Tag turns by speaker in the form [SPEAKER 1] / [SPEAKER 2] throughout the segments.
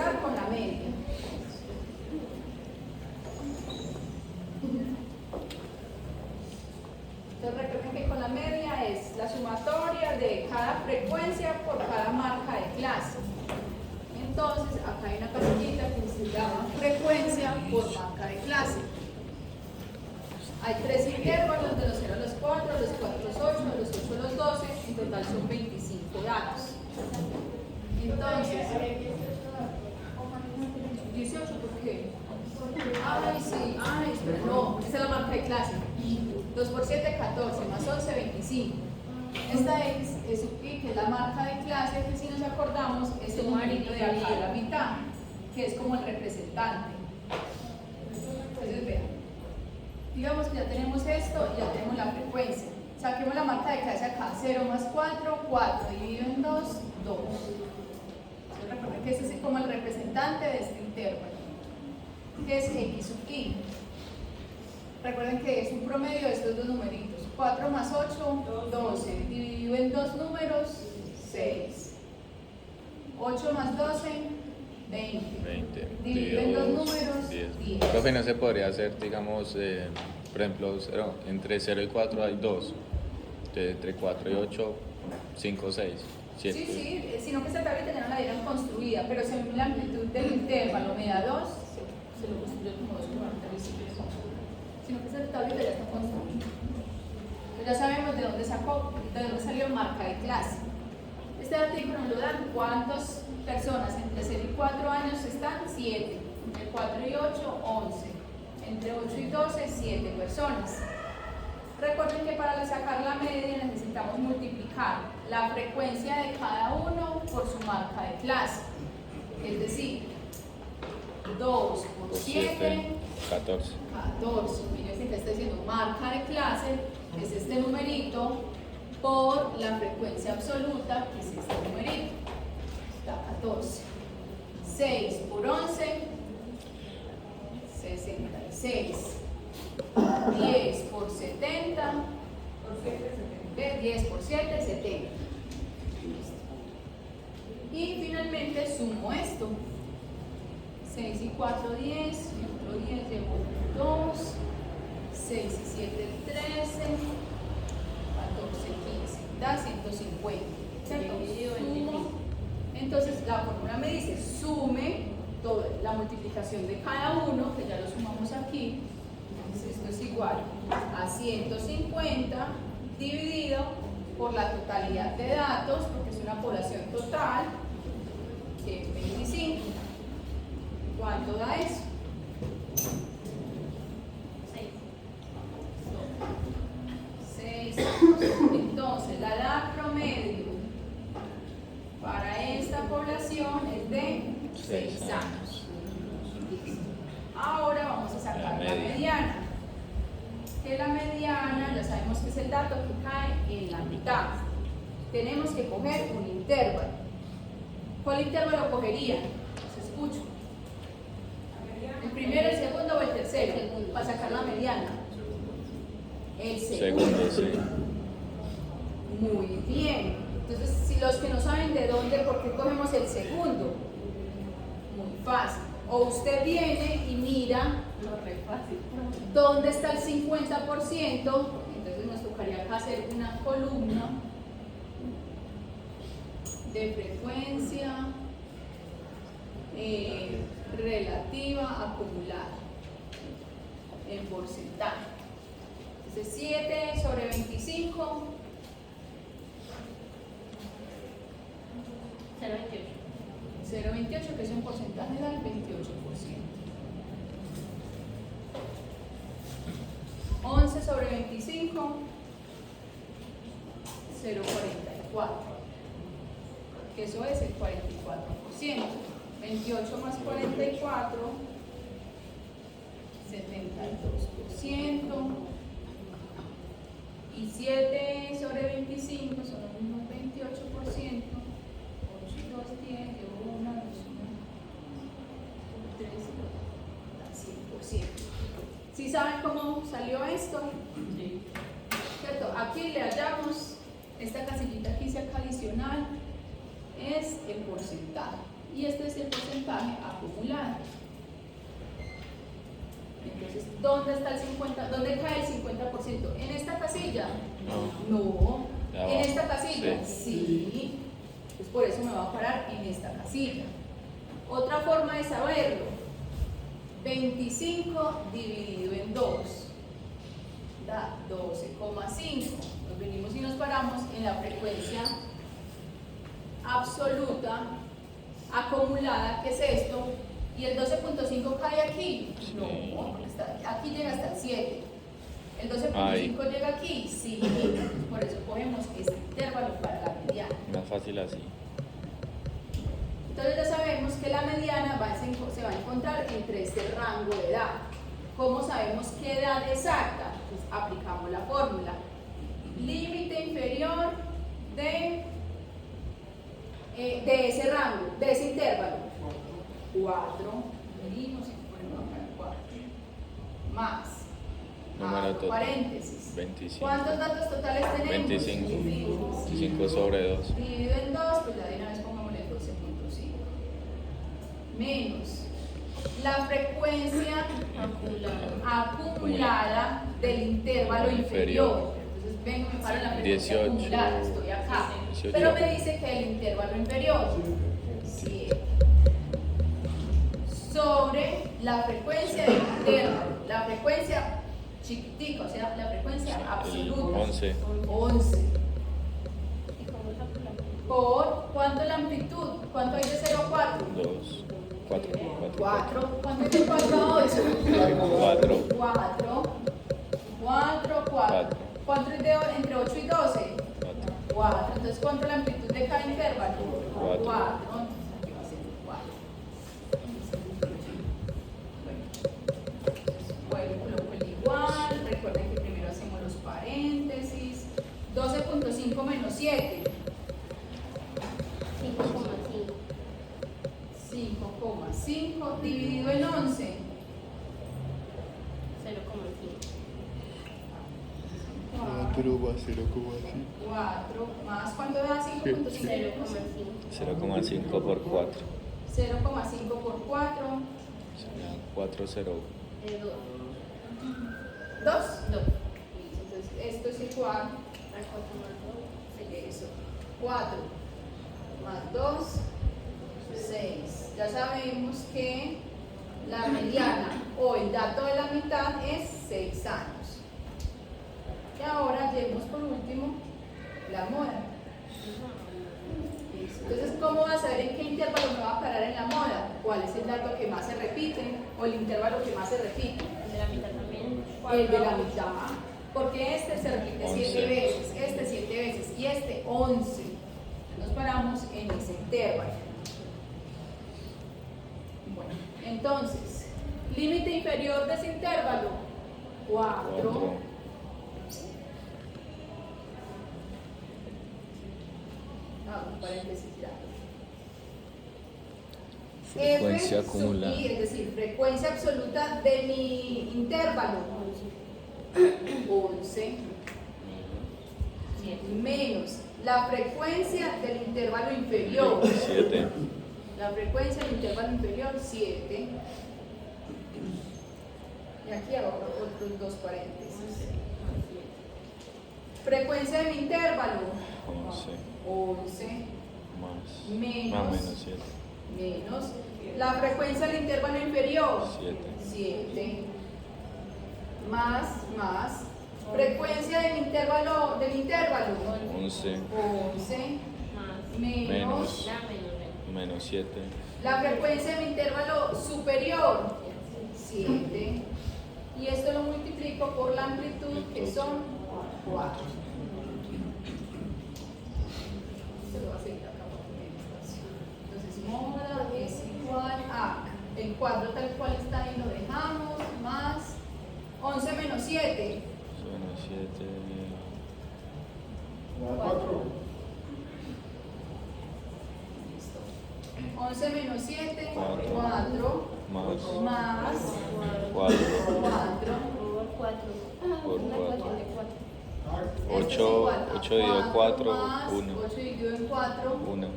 [SPEAKER 1] empezar con la media. Entonces recuerden que con la media es la sumatoria de cada frecuencia por cada marca de clase. Entonces acá hay una casillita que se llama frecuencia por marca de clase. Hay 3 intervalos, de los 0 a los 4, los 4 a los 8, de los 8 a los 12, en total son 25 datos. Entonces, 18, ¿por qué? Ay, sí, ay, espera, no, esa es la marca de clase. 2 por 7, 14, más 11, 25. Esta es I, que es la marca de clase, que si nos acordamos es el numerito de acá a la mitad, que es como el representante. Entonces vean, digamos que ya tenemos esto y ya tenemos la frecuencia. Saquemos la marca de clase acá, 0 más 4, 4, dividido en 2, 2. Entonces recuerden que ese es como el representante de este intervalo, que es X sub I. Recuerden que es un promedio de estos dos numeritos. 4 más 8, 12. Dividido en dos números, 6. 8 más 12, 20. Dividido en dos números, 10.
[SPEAKER 2] Profe, no se podría hacer, digamos, por ejemplo, entre 0 y 4 hay 2. Entre 4 y 8, 5, 6, 7.
[SPEAKER 1] Sí, sí, sino que esta tablita ya no la dieron construida, pero según la amplitud del intervalo media 2, se lo construyó como 2,40, sino que esa tablita ya está construida. Ya sabemos de dónde salió marca de clase. Este artículo nos lo dan cuántas personas entre 0 y 4 años están, 7, entre 4 y 8, 11, entre 8 y 12, 7 personas. Recuerden que para sacar la media necesitamos multiplicar la frecuencia de cada uno por su marca de clase, es decir, 2 por 7,
[SPEAKER 2] 14.
[SPEAKER 1] Fíjense que está diciendo marca de clase, que es este numerito, por la frecuencia absoluta, que es este numerito, está 14. 6 por 11, 66. 10 por 70, 10 por 7, 70. Y finalmente sumo esto. 6 y 4, 10, y otro 10 llevo 2, 6 y 7, 13, 14, 15, da 150. Sumo. Entonces la fórmula me dice, sume toda la multiplicación de cada uno, que ya lo sumamos aquí. Entonces esto es igual a 150 dividido por la totalidad de datos, porque es una población total, que es 25. ¿Cuánto da eso? 6. Entonces, la edad promedio para esta población es de 6 años. Ahora vamos a sacar la mediana. Que la mediana, ya sabemos que es el dato que cae en la mitad. Tenemos que coger un intervalo. ¿Cuál intervalo cogería? Se escucha. ¿El primero, el segundo o el tercero? Para sacar la mediana. El segundo.
[SPEAKER 2] Sí.
[SPEAKER 1] Muy bien. Entonces, si los que no saben de dónde, ¿por qué cogemos el segundo? Muy fácil. O usted viene y mira dónde está el 50%, entonces nos tocaría acá hacer una columna de frecuencia relativa acumulada en porcentaje. Entonces 7 sobre 25, 0,28, que es un porcentaje del 28%. 11 sobre 25, 0,44, que eso es el 44%. 28 más 44, 72%. Y 7 sobre 25 son los mismos 28%. 8 y 2, 10, llevo 1, 2, 1, 3, 100%. ¿Sí saben cómo salió esto? Sí. ¿Cierto? Aquí le hallamos esta casillita que hice acá adicional, es el porcentaje. y este es el porcentaje acumulado. Entonces, ¿dónde está el 50? ¿Dónde cae el 50%? ¿En esta casilla?
[SPEAKER 2] No.
[SPEAKER 1] No.
[SPEAKER 2] De
[SPEAKER 1] ¿En
[SPEAKER 2] abajo.
[SPEAKER 1] esta casilla?
[SPEAKER 2] Sí.
[SPEAKER 1] Sí. Pues por eso me va a parar en esta casilla. Otra forma de saberlo: 25 dividido en 2 da 12,5. Nos venimos y nos paramos en la frecuencia absoluta acumulada, que es esto, y el 12.5 cae aquí. No, porque aquí llega hasta el 7. El 12.5 llega aquí, sí. Por eso cogemos este intervalo para la mediana.
[SPEAKER 2] Más fácil así.
[SPEAKER 1] Entonces ya sabemos que la mediana se va a encontrar entre este rango de edad. ¿Cómo sabemos qué edad exacta? Pues aplicamos la fórmula. Límite inferior de ese rango, de ese intervalo. 4. Venimos y ponemos acá 4. Más.
[SPEAKER 2] Número total.
[SPEAKER 1] Paréntesis.
[SPEAKER 2] 25.
[SPEAKER 1] ¿Cuántos datos totales tenemos?
[SPEAKER 2] 25. 25 sobre 2.
[SPEAKER 1] Dividido en 2, pues ya de una vez pongámosle 12.5. Menos la frecuencia acumulada del intervalo inferior. Entonces vengo y me paro en la frecuencia
[SPEAKER 2] 18.
[SPEAKER 1] acumulada, estoy acá.
[SPEAKER 2] 18.
[SPEAKER 1] Pero me dice que el intervalo inferior, 7. Sobre la frecuencia del intervalo, la frecuencia chiquitica, o sea, la frecuencia absoluta.
[SPEAKER 2] 11.
[SPEAKER 1] 11. ¿Por cuánto es la amplitud? ¿Cuánto hay de 0 a 4?
[SPEAKER 2] 2. 4.
[SPEAKER 1] 4. ¿Cuánto es de 4 a 8?
[SPEAKER 2] 4.
[SPEAKER 1] 4. 4, 4. ¿Cuánto es de entre 8 y 12? 4. Entonces, ¿cuánto es la amplitud de cada intervalo? 4. 4. Entonces, aquí va a ser 4. Bueno, coloco el igual. Recuerden que primero hacemos los paréntesis. 12.5 menos 7. 5,5 dividido en 11.
[SPEAKER 3] 4 más 0,5.
[SPEAKER 1] 4 más, ¿cuánto da 5.5?
[SPEAKER 2] 0,5 por 4.
[SPEAKER 1] 0,5 por 4.
[SPEAKER 2] Será 4, 0.
[SPEAKER 1] 2. Entonces, esto es igual a eso. 4 más 2, 6. Ya sabemos que la mediana o el dato de la mitad es 6 años. Y ahora llevemos por último la moda. Entonces, ¿cómo vas a saber en qué intervalo me va a parar en la moda? ¿Cuál es el dato que más se repite o el intervalo que más se repite?
[SPEAKER 4] El de la mitad también.
[SPEAKER 1] El de la mitad. Porque este se repite 7
[SPEAKER 2] 11.
[SPEAKER 1] veces, este 7 veces y este 11. Nos paramos en ese intervalo. Bueno, entonces, límite inferior de ese intervalo, 4. Un paréntesis ya.
[SPEAKER 2] Frecuencia
[SPEAKER 1] F
[SPEAKER 2] acumulada.
[SPEAKER 1] sub I, es decir, frecuencia absoluta de mi intervalo, 11. Menos la frecuencia del intervalo inferior.
[SPEAKER 2] 7.
[SPEAKER 1] La frecuencia del intervalo inferior, 7. Y aquí hago otros 2 paréntesis. Frecuencia de mi intervalo, 11.
[SPEAKER 2] Más.
[SPEAKER 1] Menos.
[SPEAKER 2] Menos 7.
[SPEAKER 1] Menos la frecuencia del intervalo inferior,
[SPEAKER 2] 7.
[SPEAKER 1] 7. Más. Frecuencia del intervalo
[SPEAKER 2] 11.
[SPEAKER 1] 11. Menos
[SPEAKER 2] Menos 7.
[SPEAKER 1] la frecuencia del intervalo superior, 7. Y esto lo multiplico por la amplitud, que son 4. Se lo voy a seguir acá por espacio. Entonces, moda es igual a el cuadro tal cual está ahí, lo dejamos, más 11 menos 7.
[SPEAKER 2] Menos 7.
[SPEAKER 1] 4. Listo. 11 menos 7, 4.
[SPEAKER 2] Más.
[SPEAKER 1] Más
[SPEAKER 2] 4.
[SPEAKER 1] 4.
[SPEAKER 2] Por 4. 8
[SPEAKER 1] Esto es igual a
[SPEAKER 2] dividido 4,
[SPEAKER 1] más
[SPEAKER 2] 1.
[SPEAKER 1] 8 dividido en 4,
[SPEAKER 2] 1.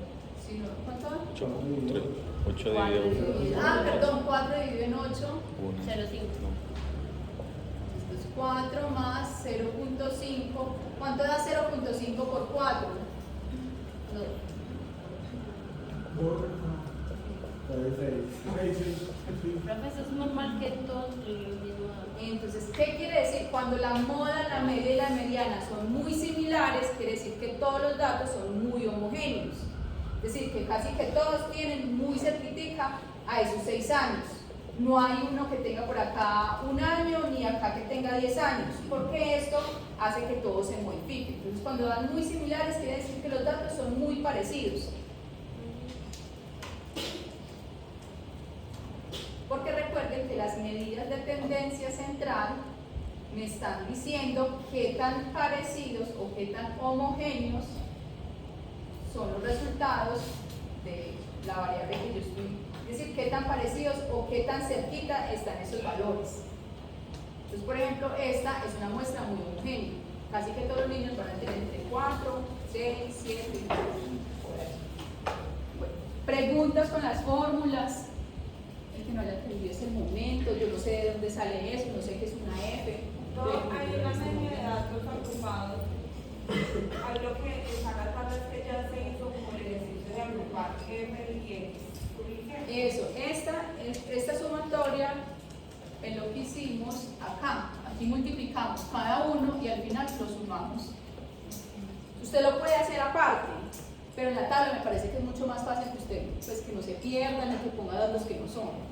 [SPEAKER 1] Si no, ¿cuánto da?
[SPEAKER 2] 8 dividido 1.
[SPEAKER 1] Ah, perdón, 4 dividido en 8.
[SPEAKER 4] 0,5.
[SPEAKER 1] Esto es 4 más 0.5. ¿Cuánto da 0.5 por 4?
[SPEAKER 4] Profe, es normal que todos tuvieran el mismo dato.
[SPEAKER 1] Entonces, ¿qué quiere decir? Cuando la moda, la media y la mediana son muy similares, quiere decir que todos los datos son muy homogéneos. Es decir, que casi que todos tienen muy cerquitica a esos 6 años. No hay uno que tenga por acá 1 año ni acá que tenga 10 años, porque esto hace que todo se modifique. Entonces, cuando dan muy similares, quiere decir que los datos son muy parecidos. Porque recuerden que las medidas de tendencia central me están diciendo qué tan parecidos o qué tan homogéneos son los resultados de la variable que yo estoy, es decir, qué tan parecidos o qué tan cerquita están esos valores. Entonces, por ejemplo, esta es una muestra muy homogénea. Casi que todos los niños van a tener entre 4, 6, 7, por ahí. Bueno, preguntas con las fórmulas. El que no haya entendido es el momento, yo no sé de dónde sale eso, no sé qué es una F.
[SPEAKER 5] No, hay una serie de datos agrupados. Hay lo que está tratando es que ya se hizo como el ejercicio de agrupar F y X.
[SPEAKER 1] Eso, esta sumatoria es lo que hicimos acá. Aquí multiplicamos cada uno y al final lo sumamos. Usted lo puede hacer aparte, pero en la tabla me parece que es mucho más fácil que usted, pues que no se pierdan y que ponga datos que no son.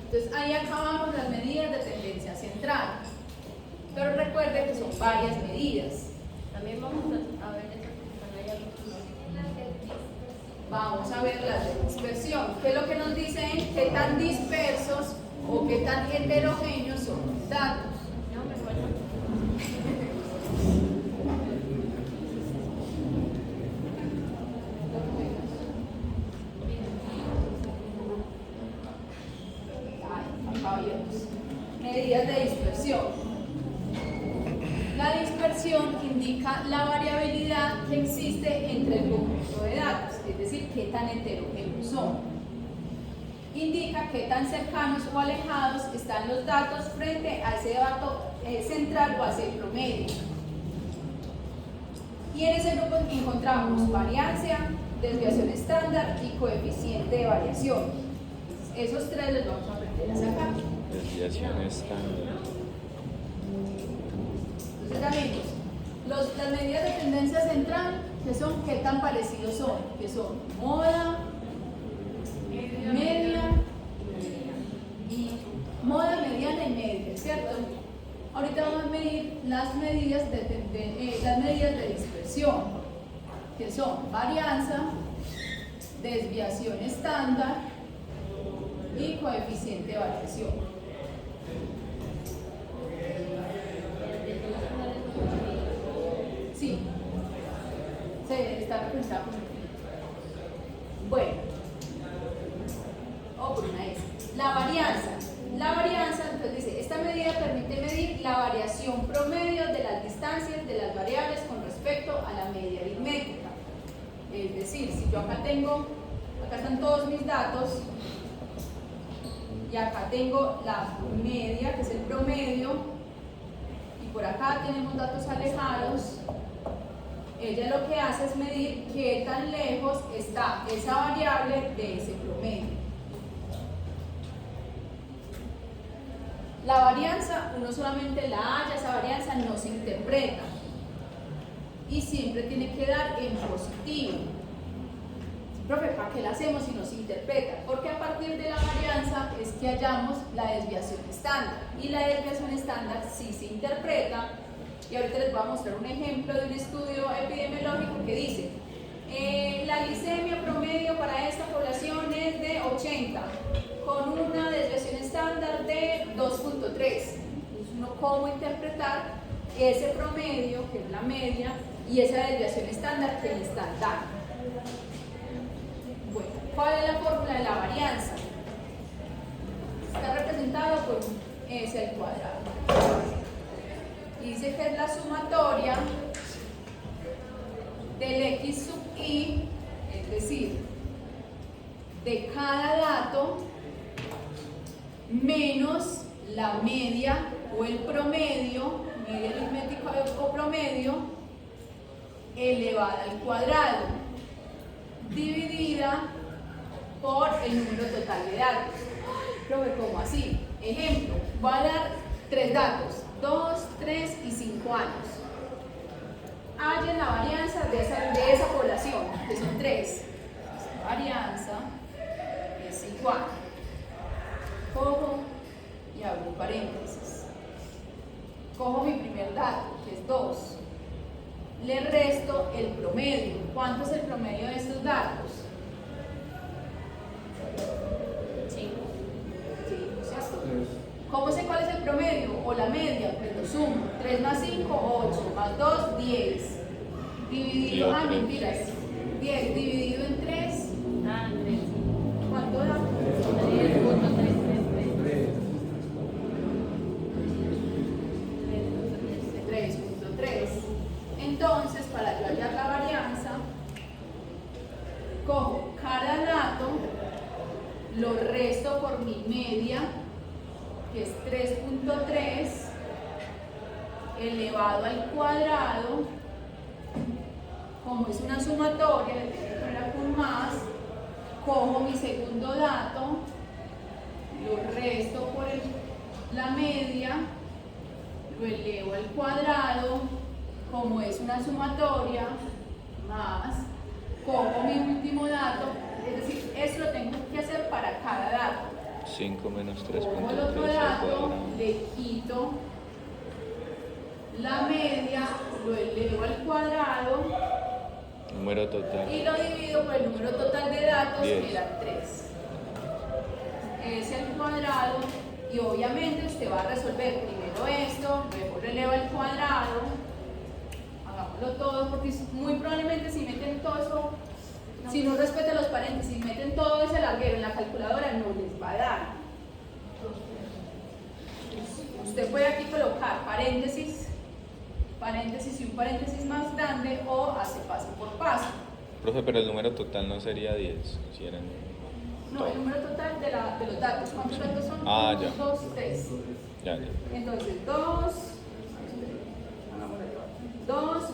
[SPEAKER 1] Entonces ahí acabamos las medidas de tendencia central. Pero recuerde que son varias medidas.
[SPEAKER 4] También vamos a ver eso que están allá los.
[SPEAKER 1] Vamos a ver las de dispersión. ¿Qué es lo que nos dicen? ¿Qué tan dispersos o qué tan heterogéneos son los datos?
[SPEAKER 4] No, me falta.
[SPEAKER 1] Medidas de dispersión. La dispersión indica la variabilidad que existe entre el conjunto de datos, es decir, qué tan heterogéneos son. Indica qué tan cercanos o alejados están los datos frente a ese dato central o a ese promedio. Y en ese grupo encontramos variancia, desviación estándar y coeficiente de variación. Esos tres los vamos a aprender a sacar.
[SPEAKER 2] Desviación estándar.
[SPEAKER 1] Entonces ya vimos, las medidas de tendencia central, que son qué tan parecidos son, que son moda, media y moda, mediana y media, ¿cierto? Ahorita vamos a medir las medidas de dispersión, que son varianza, desviación estándar y coeficiente de variación. Sí, se está representado por un filtro. Bueno, o por una S. La varianza, entonces dice, esta medida permite medir la variación promedio de las distancias de las variables con respecto a la media aritmética. Es decir, si yo acá están todos mis datos, y acá tengo la media, que es el promedio, y por acá tenemos datos alejados. Ella lo que hace es medir qué tan lejos está esa variable de ese promedio. La varianza, uno solamente la halla, esa varianza no se interpreta y siempre tiene que dar en positivo. Profe, ¿para qué la hacemos si no se interpreta? Porque a partir de la varianza es que hallamos la desviación estándar y la desviación estándar sí se interpreta. Y ahorita les voy a mostrar un ejemplo de un estudio epidemiológico que dice la glicemia promedio para esta población es de 80 con una desviación estándar de 2.3. Entonces uno cómo interpretar ese promedio, que es la media, y esa desviación estándar que le están dando. Bueno, ¿cuál es la fórmula de la varianza? Está representado por un S al cuadrado. Y dice que es la sumatoria del x sub i, es decir, de cada dato menos la media o el promedio, media aritmética o promedio, elevada al cuadrado, dividida por el número total de datos. Profe, ¿cómo así? Ejemplo, voy a dar 3 datos, 2, 3 y 5 años. Hallen la varianza de esa población, que son 3. Varianza es igual. Cojo y abro un paréntesis. Cojo mi primer dato, que es 2. Le resto el promedio. ¿Cuánto es el promedio de estos datos? 5. Sí, ¿cierto? ¿Cómo sé cuál es el promedio o la media? Pues lo sumo. 3 más 5, 8, más 2, 10. Dividido, mentiras. 10 dividido en 3.
[SPEAKER 4] Ah, 3.
[SPEAKER 1] ¿Cuánto da? 3.3. Entonces, para yo hallar la varianza, cojo cada dato, lo resto por mi media, que es 3.3, elevado al cuadrado. Como es una sumatoria, le tengo que poner con más. Cojo mi segundo dato, lo resto por la media, lo elevo al cuadrado. Como es una sumatoria, más. Cojo mi último dato, es decir, eso lo tengo que hacer para cada dato.
[SPEAKER 2] 5 menos
[SPEAKER 1] Cojo el
[SPEAKER 2] 3.3
[SPEAKER 1] otro
[SPEAKER 2] al
[SPEAKER 1] dato,
[SPEAKER 2] cuadrado.
[SPEAKER 1] le quito la media, lo elevo al cuadrado
[SPEAKER 2] Número total.
[SPEAKER 1] y lo divido por el número total de datos,
[SPEAKER 2] 10.
[SPEAKER 1] que era 3. Es el cuadrado, y obviamente usted va a resolver primero esto, luego lo eleva al cuadrado. Hagámoslo todo, porque muy probablemente si meten todo eso, si no respetan los paréntesis, meten todo ese larguero en la calculadora, no les va a dar. Usted puede aquí colocar paréntesis y un paréntesis más grande, o hace paso por paso.
[SPEAKER 2] Profe, pero el número total no sería 10, si eran
[SPEAKER 1] No,
[SPEAKER 2] todo.
[SPEAKER 1] el número total de los datos. ¿Cuántos datos son?
[SPEAKER 2] Ah,
[SPEAKER 1] 1,
[SPEAKER 2] ya.
[SPEAKER 1] 2, 3.
[SPEAKER 2] Ya, ya.
[SPEAKER 1] Entonces, 2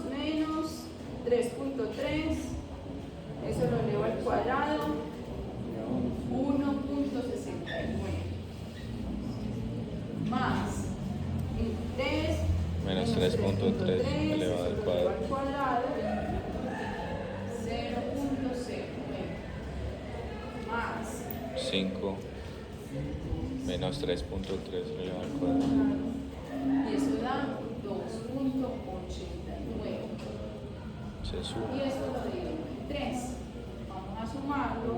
[SPEAKER 1] menos 3.3, eso lo elevo al cuadrado, 1.69, más 3
[SPEAKER 2] Menos 3.3 elevado al cuadrado.
[SPEAKER 1] 0.09, más
[SPEAKER 2] 5 menos 3.3 elevado al cuadrado.
[SPEAKER 1] y eso da 2.89.
[SPEAKER 2] Se
[SPEAKER 1] Y
[SPEAKER 2] suma.
[SPEAKER 1] esto lo divido en 3. Vamos a sumarlo.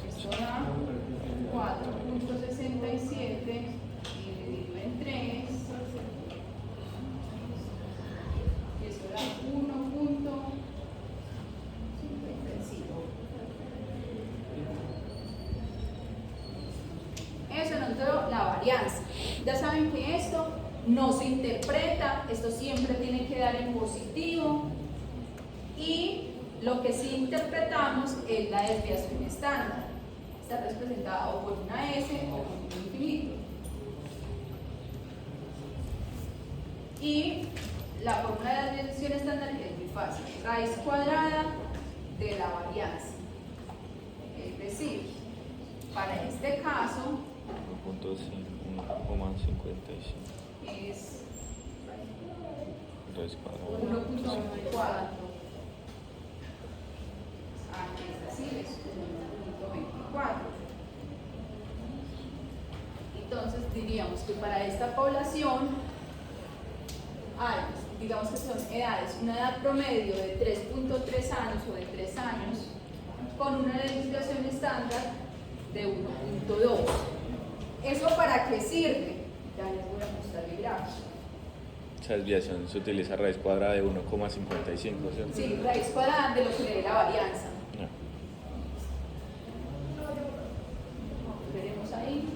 [SPEAKER 1] Esto da 4.67 dividido en 3. Y eso da 1.55. Eso nos dio la varianza. Ya saben que esto no se interpreta, esto siempre tiene que dar en positivo, y lo que sí interpretamos es la desviación estándar. Está representada o por una S o por un infinito. Y la fórmula de la desviación estándar es muy fácil: raíz cuadrada de la varianza. Es decir, para este caso
[SPEAKER 2] 1.55
[SPEAKER 1] es
[SPEAKER 2] raíz cuadrada.
[SPEAKER 1] 1.24. Aquí es así, es 1.24. Entonces diríamos que para esta población hay, digamos que son edades, una edad promedio de 3.3 años o de 3 años, con una desviación estándar de 1.2. ¿Eso para qué sirve? Ya les voy a mostrar el gráfico.
[SPEAKER 2] Esa desviación se utiliza raíz cuadrada de 1,55, ¿cierto?
[SPEAKER 1] Sí, raíz cuadrada de lo que le dé la varianza.
[SPEAKER 2] Ya.
[SPEAKER 1] Veremos ahí.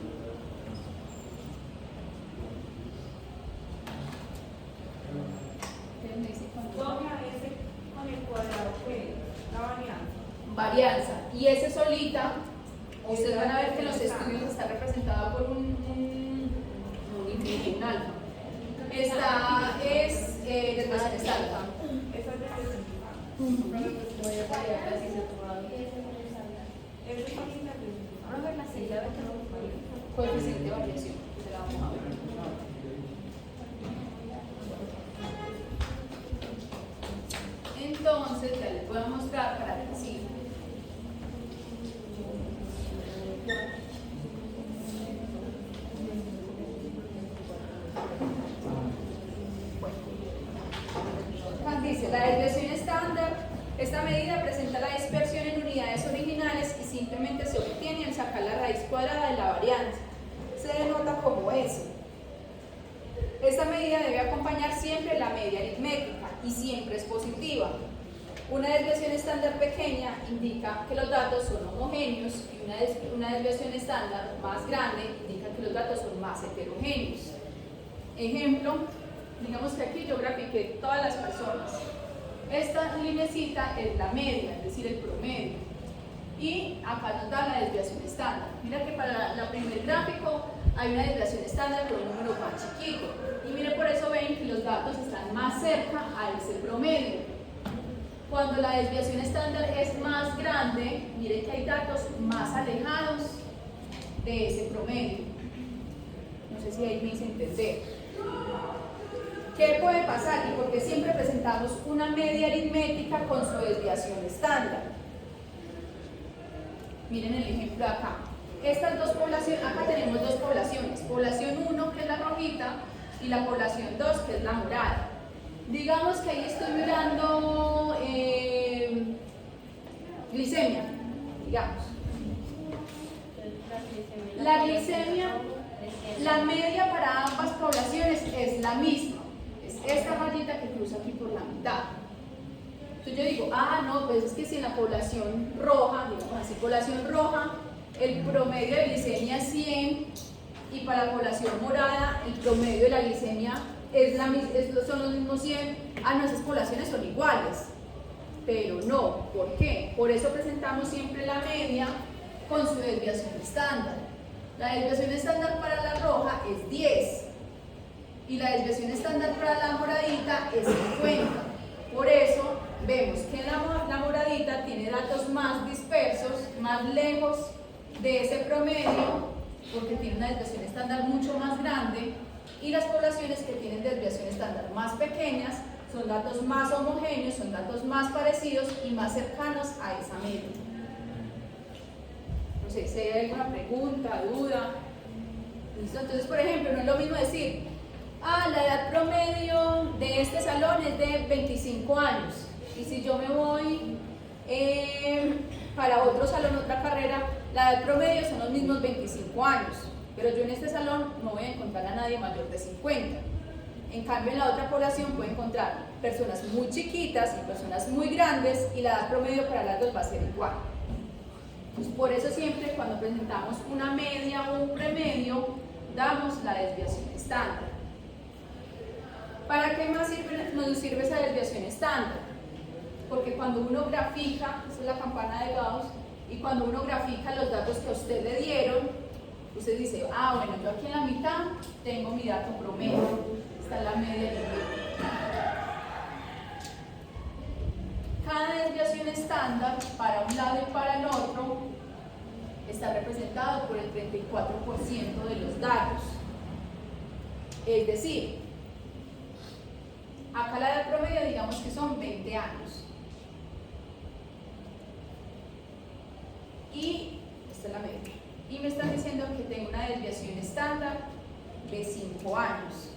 [SPEAKER 1] varianza. Y ese solita, ustedes van a ver que en los estudios está representado por un alfa. Esta es desviación estándar.
[SPEAKER 5] Esa es de
[SPEAKER 4] Vamos a ver la silla, a ver qué nos parece.
[SPEAKER 1] Coeficiente de variación. Se la vamos a ver. Entonces, ya les voy a mostrar para que sigan. Bueno, dice, la desviación estándar, esta medida presenta la dispersión en unidades originales y simplemente se obtiene al sacar la raíz cuadrada de la varianza. Se denota como S. Esta medida debe acompañar siempre la media aritmética y siempre es positiva. Una desviación estándar pequeña indica que los datos son homogéneos y una desviación estándar más grande indica que los datos son más heterogéneos. Ejemplo, digamos que aquí yo grafiqué todas las personas. Esta linecita es la media, es decir, el promedio. Y acá nos da la desviación estándar. Mira que para el primer gráfico hay una desviación estándar con un número más chiquito. Y mire, por eso ven que los datos están más cerca a ese promedio. Cuando la desviación estándar es más grande, mire que hay datos más alejados de ese promedio. No sé si ahí me hice entender. ¿Qué puede pasar? Y porque siempre presentamos una media aritmética con su desviación estándar. Miren el ejemplo de acá. Estas dos poblaciones, acá tenemos dos poblaciones. Población 1, que es la rojita, y la población 2, que es la morada. Digamos que ahí estoy mirando glicemia, digamos. La glicemia, la media para ambas poblaciones es la misma. Es esta rayita que cruza aquí por la mitad. Entonces yo digo, no, pues es que si en la población roja, digamos así, población roja, el promedio de glicemia es 100 y para la población morada el promedio de la glicemia son los mismos 100. No, esas poblaciones son iguales. Pero no, ¿por qué? Por eso presentamos siempre la media con su desviación estándar. La desviación estándar para la roja es 10 y la desviación estándar para la moradita es 50. Por eso vemos que la moradita tiene datos más dispersos, más lejos de ese promedio, porque tiene una desviación estándar mucho más grande, y las poblaciones que tienen desviación estándar más pequeñas son datos más homogéneos, son datos más parecidos y más cercanos a esa media. No sé si hay alguna pregunta, duda. ¿Listo? Entonces, por ejemplo, no es lo mismo decir, la edad promedio de este salón es de 25 años. Y si yo me voy para otro salón, otra carrera, la edad promedio son los mismos 25 años. Pero yo en este salón no voy a encontrar a nadie mayor de 50. En cambio, en la otra población puedo encontrar personas muy chiquitas y personas muy grandes y la edad promedio para las dos va a ser igual. Entonces, por eso siempre cuando presentamos una media o un promedio, damos la desviación estándar. ¿Para qué más nos sirve esa desviación estándar? Porque cuando uno grafica, esa es la campana de Gauss, y cuando uno grafica los datos que a usted le dieron, usted dice, bueno, yo aquí en la mitad tengo mi dato promedio, está la media aritmética. Cada desviación estándar para un lado y para el otro está representado por el 34% de los datos. Es decir, acá la edad promedio digamos que son 20 años. Y esta es la media. Y me están diciendo que tengo una desviación estándar de 5 años.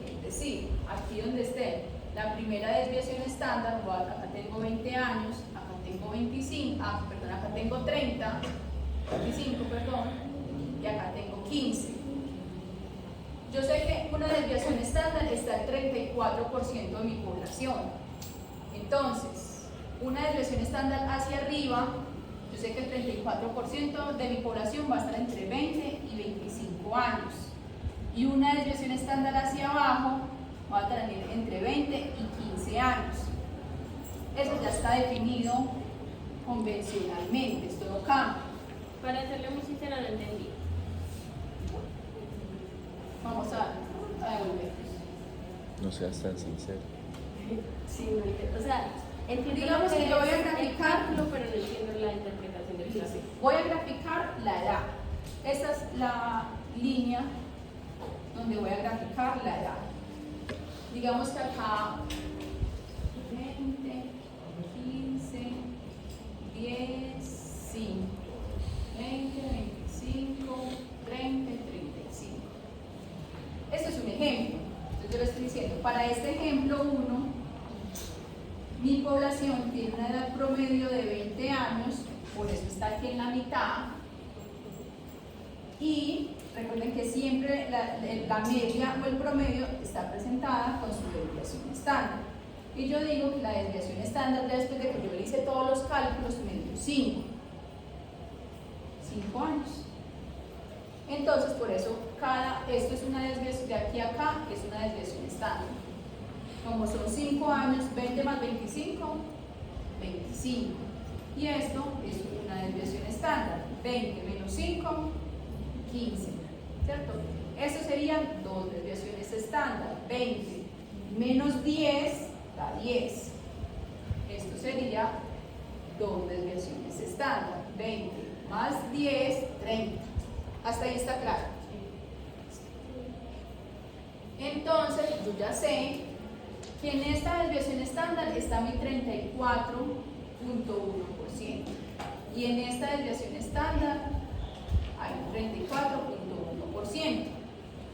[SPEAKER 1] Es decir, aquí donde esté la primera desviación estándar, acá tengo 20 años, acá tengo 25, acá tengo 30, 25, perdón, y acá tengo 15. Yo sé que una desviación estándar está el 34% de mi población. Entonces, una desviación estándar hacia arriba, yo sé que el 34% de mi población va a estar entre 20 y 25 años. Y una desviación estándar hacia abajo va a tener entre 20 y 15 años. Eso ya está definido convencionalmente, esto no cambia.
[SPEAKER 4] Para serle muy sincera, no entendí.
[SPEAKER 1] Vamos a devolver.
[SPEAKER 2] No seas tan sincero.
[SPEAKER 4] Sí, no entiendo. O sea, entiendo
[SPEAKER 1] Digamos
[SPEAKER 4] lo
[SPEAKER 1] que yo voy a
[SPEAKER 4] es
[SPEAKER 1] graficar-
[SPEAKER 4] el cálculo, pero no entiendo la interpretación del gráfico.
[SPEAKER 1] Voy a graficar la edad. Esta es la línea donde voy a graficar la edad. Digamos que acá 20, 15, 10, 5, 20, 25, 30 y 35. Este es un ejemplo. Entonces yo le estoy diciendo, para este ejemplo 1, mi población tiene una edad promedio de 20 años, por eso está aquí en la mitad. Y recuerden que siempre la media o el promedio está presentada con su desviación estándar. Y yo digo que la desviación estándar, después de que yo le hice todos los cálculos, me dio 5 años. Entonces, por eso, esto es una desviación de aquí a acá, que es una desviación estándar. Como son 5 años, 20 más 25, 25. Y esto es una desviación estándar. 20 menos 5, 15. ¿Cierto? Estos serían dos desviaciones estándar. 20 menos 10 da 10. Esto sería dos desviaciones estándar. 20 más 10, 30. Hasta ahí está claro. Entonces, yo ya sé que en esta desviación estándar está mi 34.1%. Y en esta desviación estándar hay un 34.1%.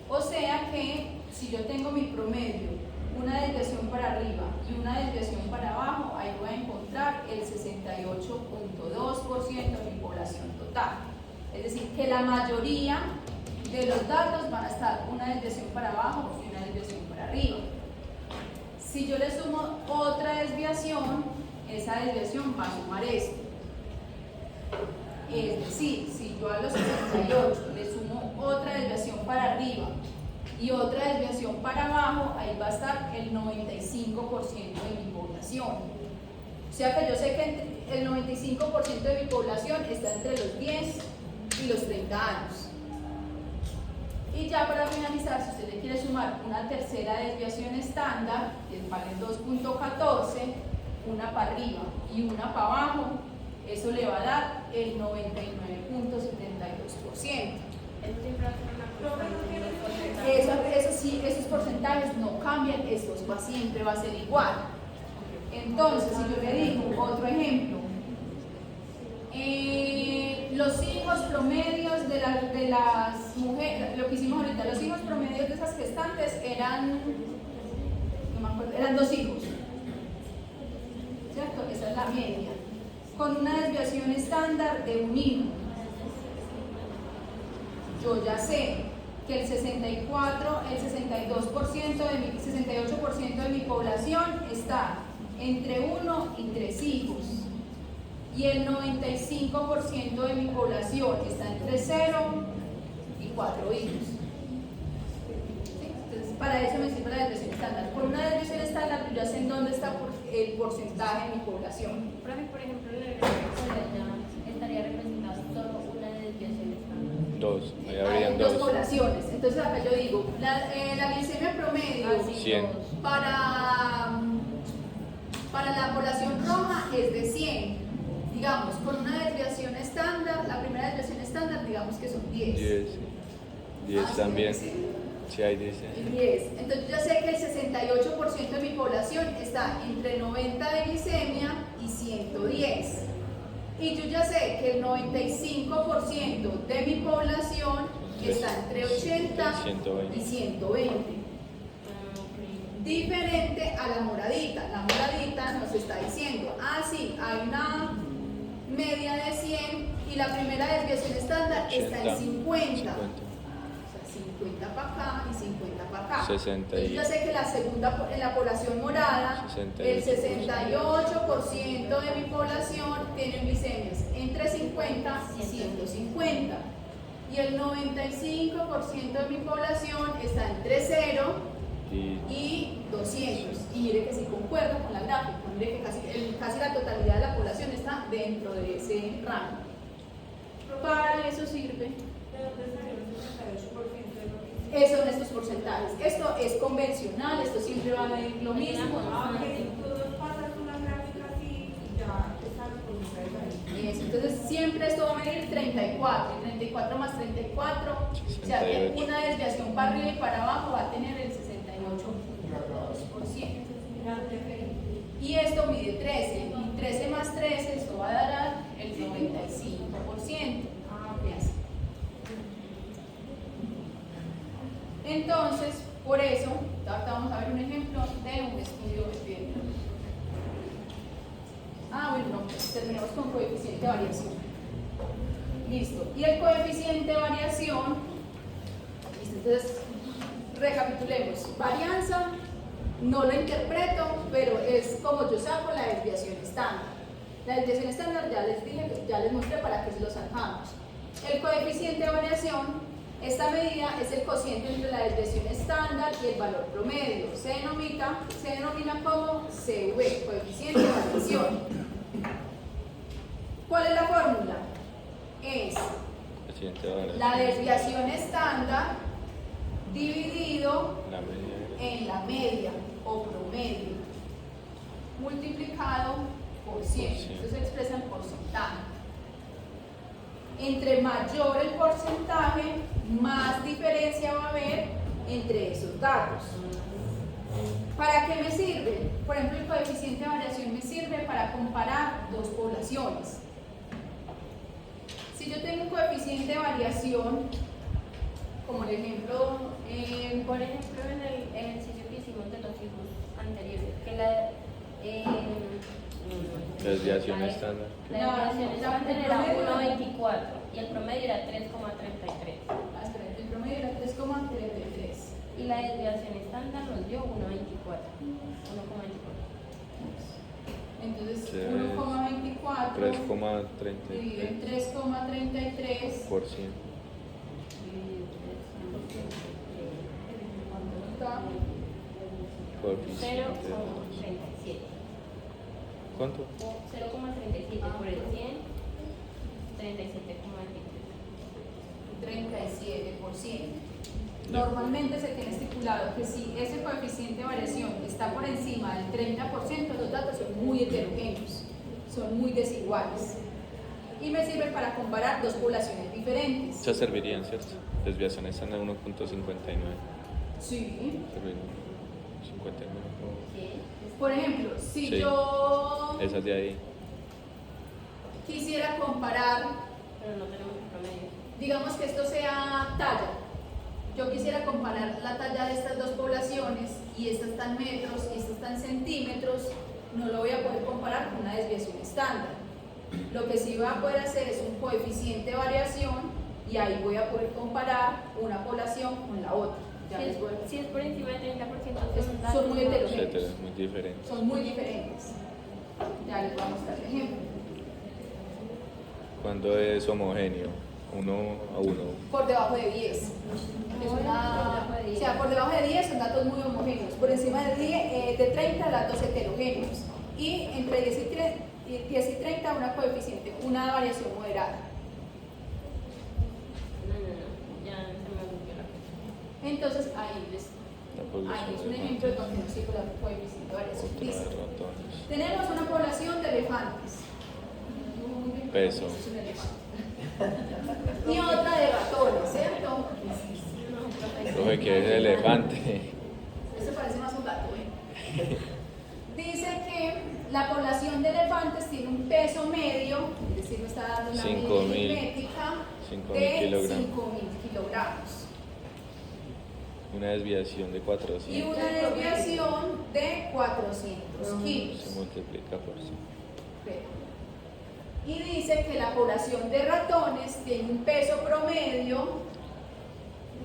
[SPEAKER 1] O sea que si yo tengo mi promedio, una desviación para arriba y una desviación para abajo, ahí voy a encontrar el 68.2% de mi población total. Es decir, que la mayoría de los datos van a estar una desviación para abajo y una desviación para arriba. Si yo le sumo otra desviación, esa desviación va a sumar esto. Es decir, si yo a los 68 le sumo otra desviación para arriba y otra desviación para abajo, ahí va a estar el 95% de mi población. O sea que yo sé que el 95% de mi población está entre los 10 y los 30 años. Y ya para finalizar, si usted le quiere sumar una tercera desviación estándar, que vale 2.14, una para arriba y una para abajo, eso le va a dar el 99.72%.
[SPEAKER 4] Eso siempre va a ser una constante, unos porcentajes.
[SPEAKER 1] Eso sí, esos porcentajes no cambian, siempre va a ser igual. Entonces, si yo le digo otro ejemplo, los hijos promedios de las mujeres, lo que hicimos ahorita, los hijos promedios de esas gestantes eran 2 hijos, ¿cierto? Esa es la media, con una desviación estándar de 1 hijo. Yo ya sé que el 68% de mi población está entre 1 y 3 hijos. Y el 95% de mi población está entre 0 y 4 hijos. ¿Sí? Entonces, para eso me sirve la desviación estándar. Con una desviación estándar, yo ya sé en dónde está el porcentaje de mi población.
[SPEAKER 4] Profe, por ejemplo, en el gráfico de allá estaría representada solo una desviación estándar.
[SPEAKER 2] Dos, ahí
[SPEAKER 1] Hay
[SPEAKER 2] habrían
[SPEAKER 1] dos
[SPEAKER 2] dos.
[SPEAKER 1] poblaciones. Entonces, acá yo digo, la glicemia promedio
[SPEAKER 4] Así,
[SPEAKER 2] 100.
[SPEAKER 4] dos.
[SPEAKER 1] para la población roja es de 100. Digamos, con una desviación estándar, la primera desviación estándar, digamos que son 10.
[SPEAKER 2] 10. 10
[SPEAKER 1] Ah, sí,
[SPEAKER 2] también.
[SPEAKER 1] sí.
[SPEAKER 2] Sí, hay 10.
[SPEAKER 1] 10. Entonces yo sé que el 68% de mi población está entre 90 de glicemia y 110. Y yo ya sé que el 95% de mi población está entre 80 y 120. Diferente a la moradita. La moradita nos está diciendo, sí, hay una media de 100 y la primera desviación estándar está en 50. O sea, 50 para acá y 50 para acá.
[SPEAKER 2] 60 y-
[SPEAKER 1] Entonces yo sé que la segunda, en la población morada,
[SPEAKER 2] 68%.
[SPEAKER 1] el 68% de mi población tiene glicemias entre 50 y 150. Y el 95% de mi población está entre 0 y 200. Y mire que si concuerda con la gráfica, mire que casi la totalidad de la población está dentro de ese rango. Para eso sirve.
[SPEAKER 5] ¿De dónde salió el 68% de lo que
[SPEAKER 1] Esos son estos porcentajes. Esto es convencional, esto siempre va a ser lo mismo.
[SPEAKER 5] aunque tú nos pasas una gráfica así, ya están los porcentajes ahí.
[SPEAKER 1] Eso, entonces siempre esto va a medir 34, y 34 más 34, o sea que
[SPEAKER 2] 68.
[SPEAKER 1] una desviación para arriba y para abajo va a tener el 68%. Y esto mide 13, y 13 más 13, esto va a dar el 95%. Así. Entonces, por eso, ahorita vamos a ver un ejemplo de un estudio epidemiológico. Bueno, no, pues terminamos con coeficiente de variación. Listo. Y el coeficiente de variación, listo, entonces recapitulemos. Varianza, no lo interpreto, pero es como yo saco la desviación estándar. La desviación estándar ya les dije, ya les mostré para que se lo sacamos. El coeficiente de variación, esta medida es el cociente entre la desviación estándar y el valor promedio. Se denomina como CV, coeficiente de variación. ¿Cuál es la fórmula? Es la desviación estándar dividido
[SPEAKER 2] La media.
[SPEAKER 1] en la media o promedio multiplicado por 100. Esto se expresa en porcentaje. Entre mayor el porcentaje, más diferencia va a haber entre esos datos. ¿Para qué me sirve? Por ejemplo, el coeficiente de variación me sirve para comparar dos poblaciones. Si yo tengo un coeficiente de variación, como el ejemplo,
[SPEAKER 4] Por ejemplo, en el ejercicio que hicimos de los hijos anteriores, que la
[SPEAKER 2] Desviación estándar.
[SPEAKER 4] la desviación estándar era 1,24 y el promedio era 3,33.
[SPEAKER 1] el promedio era 3,33.
[SPEAKER 4] Y la desviación estándar nos dio 1,24. 1,24.
[SPEAKER 1] Entonces,
[SPEAKER 2] Sí,
[SPEAKER 1] 1,24 dividido en
[SPEAKER 2] 3,33%.
[SPEAKER 1] 3,33 está
[SPEAKER 2] Coeficiente.
[SPEAKER 4] 0,37.
[SPEAKER 2] ¿Cuánto?
[SPEAKER 4] 0,37 por el 100, 37,23.
[SPEAKER 1] 37%. Normalmente se tiene estipulado que si ese coeficiente de variación está por encima del 30%, los datos son muy heterogéneos, son muy desiguales. Y me sirve para comparar dos poblaciones diferentes.
[SPEAKER 2] Esas servirían, ¿cierto? Desviación estándar 1,59.
[SPEAKER 1] Sí.
[SPEAKER 2] Servirían 59.
[SPEAKER 4] Sí.
[SPEAKER 1] Por ejemplo, si
[SPEAKER 2] Sí.
[SPEAKER 1] yo
[SPEAKER 2] Esas de ahí.
[SPEAKER 1] quisiera comparar,
[SPEAKER 4] Pero no tenemos el promedio.
[SPEAKER 1] digamos que esto sea talla. Yo quisiera comparar la talla de estas dos poblaciones y esta está en metros y esta está en centímetros, no lo voy a poder comparar con una desviación estándar. Lo que sí voy a poder hacer es un coeficiente de variación y ahí voy a poder comparar una población con la otra. Ya les voy a-
[SPEAKER 4] Si es por encima del 30%,
[SPEAKER 1] Son muy heterogéneos.
[SPEAKER 2] Etcétera, muy diferente.
[SPEAKER 1] Son muy diferentes. Ya les voy a mostrar el ejemplo.
[SPEAKER 2] Cuando es homogéneo, 1 a 1.
[SPEAKER 1] Por debajo de 10. O sea, por debajo de 10 son datos muy homogéneos. Por encima de 10, de 30 datos heterogéneos. Y entre 10 y 30 una coeficiente, una variación moderada.
[SPEAKER 4] No, ya se me olvidó la cosa.
[SPEAKER 1] Entonces ahí es un ejemplo donde nos sirve la coeficiente de variación.
[SPEAKER 2] Otra de
[SPEAKER 1] Listo.
[SPEAKER 2] ratones.
[SPEAKER 1] Tenemos una población de elefantes.
[SPEAKER 2] Peso.
[SPEAKER 1] Es un elefante. Y otra de ratones, ¿cierto?
[SPEAKER 2] Profe, que es el elefante.
[SPEAKER 1] Eso parece más un gato, ¿eh? Dice que la población de elefantes tiene un peso medio, es decir, me está dando una
[SPEAKER 2] 5.000
[SPEAKER 1] medida aritmética
[SPEAKER 2] 5.000
[SPEAKER 1] de
[SPEAKER 2] kilogramos.
[SPEAKER 1] 5.000 kilogramos.
[SPEAKER 2] Una desviación de
[SPEAKER 1] Y
[SPEAKER 2] 400.
[SPEAKER 1] una desviación de 400
[SPEAKER 2] Se
[SPEAKER 1] kilos.
[SPEAKER 2] multiplica por 100.
[SPEAKER 1] Y dice que la población de ratones tiene un peso promedio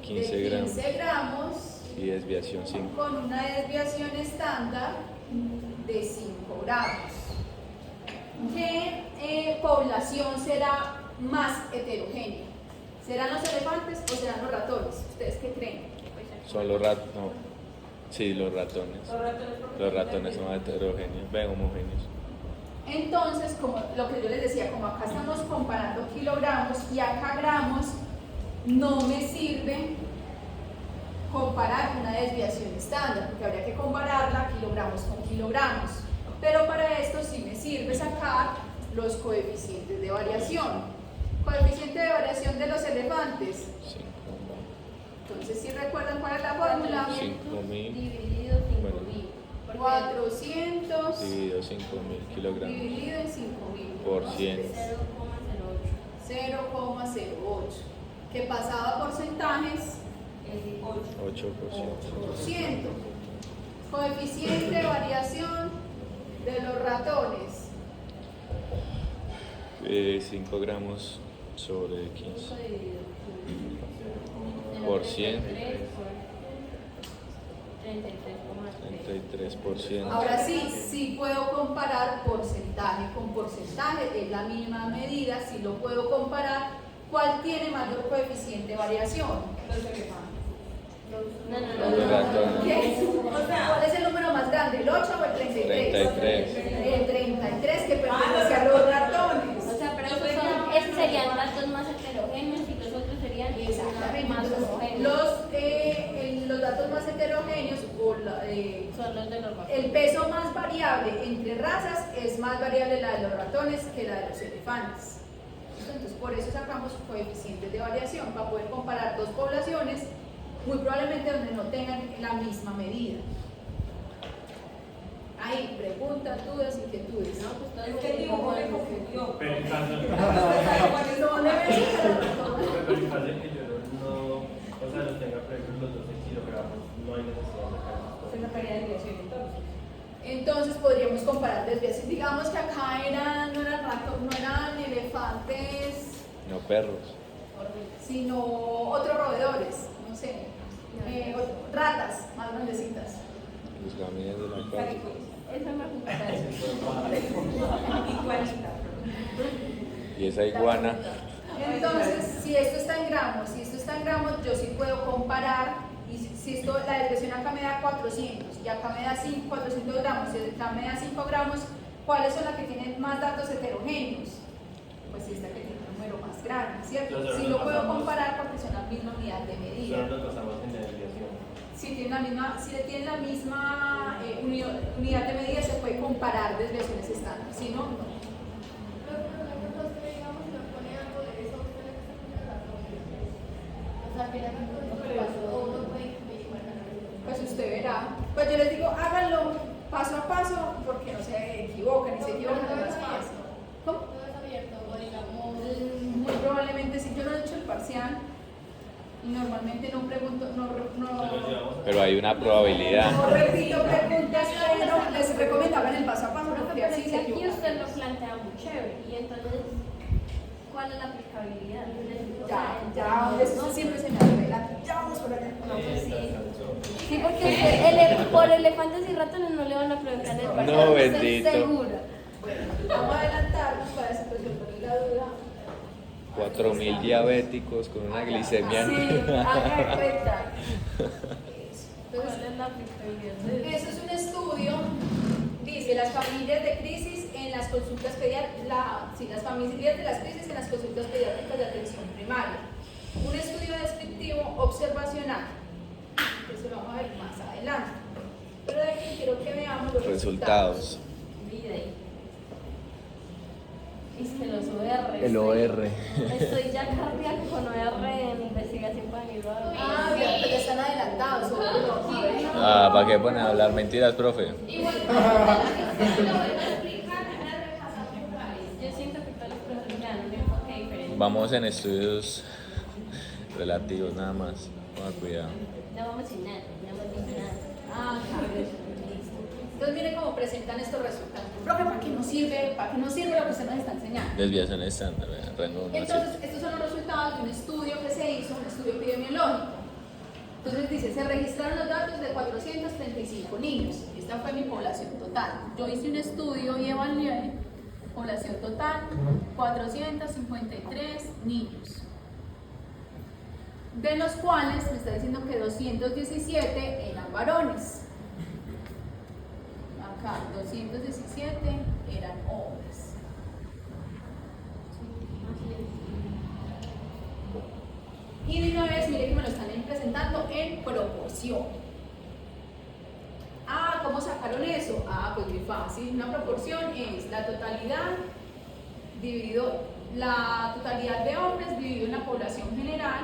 [SPEAKER 2] 15
[SPEAKER 1] de
[SPEAKER 2] gramos.
[SPEAKER 1] 15 gramos
[SPEAKER 2] Y desviación 5.
[SPEAKER 1] con una desviación estándar de 5 gramos. ¿Qué población será más heterogénea? ¿Serán los elefantes o serán los ratones? ¿Ustedes qué creen?
[SPEAKER 2] Son los ratones. No. Sí, los ratones.
[SPEAKER 5] Los
[SPEAKER 2] Los ratones son heterogéneos, ven homogéneos.
[SPEAKER 1] Entonces, como lo que yo les decía, como acá estamos comparando kilogramos y acá gramos, no me sirve comparar una desviación estándar, porque habría que compararla kilogramos con kilogramos. Pero para esto sí me sirve sacar los coeficientes de variación. Coeficiente de variación de los elefantes.
[SPEAKER 2] 5.000.
[SPEAKER 1] Entonces, si recuerdan cuál es la fórmula,
[SPEAKER 2] 5.000.
[SPEAKER 4] dividido 5.000.
[SPEAKER 1] 400
[SPEAKER 2] Dividido 5.000 kilogramos
[SPEAKER 1] dividido en 5.000
[SPEAKER 2] por 100.
[SPEAKER 1] 0,08, que pasaba a porcentajes
[SPEAKER 2] 8%.
[SPEAKER 1] 8%. Coeficiente de variación de los ratones.
[SPEAKER 2] 5 gramos sobre 15. Por 100. 33%.
[SPEAKER 1] Ahora sí, sí puedo comparar porcentaje con porcentaje, es la misma medida, sí lo puedo comparar. ¿Cuál tiene mayor coeficiente de variación?
[SPEAKER 5] Los elefantes.
[SPEAKER 2] Los ratones.
[SPEAKER 1] ¿Qué?
[SPEAKER 5] O sea,
[SPEAKER 1] ¿Cuál es el número más grande, el 8 o el 33?
[SPEAKER 2] 33.
[SPEAKER 1] El 33 que pertenece a los ratones.
[SPEAKER 4] O sea, pero esos serían datos más heterogéneos y los otros serían
[SPEAKER 1] Exactamente.
[SPEAKER 4] más
[SPEAKER 1] Entonces,
[SPEAKER 4] homogéneos.
[SPEAKER 1] los datos más heterogéneos o
[SPEAKER 4] Son los de los ratones.
[SPEAKER 1] el peso más variable entre razas es más variable la de los ratones que la de los elefantes. Entonces, por eso sacamos coeficientes de variación, para poder comparar dos poblaciones, muy probablemente donde no tengan la misma medida. Ahí, preguntas, dudas, inquietudes.
[SPEAKER 4] No, pues todo
[SPEAKER 5] es que el dibujo me confundió.
[SPEAKER 6] Pero el caso,
[SPEAKER 1] No debe ser la ratona.
[SPEAKER 6] pero el caso es que yo no, o sea, los tenga, por ejemplo, los 12 kilogramos, no hay necesidad de sacar
[SPEAKER 5] Se sacaría desviación entonces.
[SPEAKER 1] Entonces podríamos comparar desviación. Digamos que acá no eran ratones, no eran elefantes,
[SPEAKER 2] No perros.
[SPEAKER 1] sino otros roedores, no sé, ratas más grandecitas.
[SPEAKER 2] Los gamines de la calle.
[SPEAKER 4] Eso me gusta.
[SPEAKER 5] Igualita.
[SPEAKER 2] Y esa iguana.
[SPEAKER 1] Entonces, si esto está en gramos, yo sí puedo comparar. Y si esto, la desviación acá me da 400 y acá me da 400 gramos y acá me da 5 gramos, ¿cuáles son las que tienen más datos heterogéneos? Pues esta que tiene un número más grande, ¿cierto?
[SPEAKER 6] Entonces,
[SPEAKER 1] Sí
[SPEAKER 6] ahora
[SPEAKER 1] lo puedo
[SPEAKER 6] pasamos-
[SPEAKER 1] comparar porque son la misma unidad de medida.
[SPEAKER 6] Solo nos basamos en la desviación.
[SPEAKER 1] Si tienen la misma unidad de medida, se puede comparar desviaciones estándar. Si no, no. Pues usted verá. Pues yo les digo, háganlo paso a paso porque no se equivocan y se equivocan en las fases. ¿Cómo? Muy probablemente si yo no he hecho el parcial y normalmente no pregunto,
[SPEAKER 6] Se los llevamos a
[SPEAKER 2] Pero hay una probabilidad.
[SPEAKER 1] no repito preguntas, pero les recomiendo hagan el paso a paso porque
[SPEAKER 4] Pero
[SPEAKER 1] así
[SPEAKER 4] es que
[SPEAKER 1] se
[SPEAKER 4] aquí
[SPEAKER 1] equivocan.
[SPEAKER 4] usted lo plantea muy chévere. Y entonces, ¿cuál es la aplicabilidad? O
[SPEAKER 1] Ya,
[SPEAKER 4] sea,
[SPEAKER 1] eso siempre se me arregla. Ya vamos por allá.
[SPEAKER 4] No, pues sí. Sí, porque por elefantes y ratones no le van a preguntar el parcial.
[SPEAKER 2] No,
[SPEAKER 4] estoy
[SPEAKER 2] bendito.
[SPEAKER 4] segura.
[SPEAKER 1] Bueno, vamos a adelantarnos para situación por la duda.
[SPEAKER 2] 4.000 diabéticos con una glicemia.
[SPEAKER 1] Sí, haga cuenta.
[SPEAKER 4] ¿Cuál es la aplicabilidad de
[SPEAKER 1] Eso es un estudio, dice las familias de crisis en las consultas pediátricas, las familias de las crisis en las consultas pediátricas de atención primaria. Un estudio descriptivo observacional, que se lo vamos a ver más adelante. Pero de aquí quiero que veamos los
[SPEAKER 2] Resultados.
[SPEAKER 4] vida? Es que los OR.
[SPEAKER 2] El OR.
[SPEAKER 4] Estoy ya cardíaco con OR en investigación para mi grado.
[SPEAKER 1] Ah, ya están adelantados.
[SPEAKER 2] Ah, ¿para qué ponen a hablar mentiras, profe?
[SPEAKER 4] Yo siento que todos los profesores me dan un enfoque diferente.
[SPEAKER 2] Vamos en estudios relativos nada más. Ponga cuidado.
[SPEAKER 4] No vamos sin nada, no vamos sin nada.
[SPEAKER 1] Ah, listo. Entonces miren cómo presentan estos resultados. Profe, ¿para qué nos sirve? ¿Para qué nos sirve lo que usted nos está enseñando?
[SPEAKER 2] Desviación estándar, vean, rango no
[SPEAKER 1] Entonces, estos son los resultados de un estudio que se hizo, un estudio epidemiológico. Entonces dice, se registraron los datos de 435 niños. Esta fue mi población total. Yo hice un estudio y evalué población total, 453 niños. De los cuales me está diciendo que 217 eran varones. acá 217 eran hombres. Y de una vez, mire que me lo están presentando en proporción. Ah, ¿cómo sacaron eso? Ah, pues muy fácil. Una proporción es la totalidad de hombres dividido en la población general.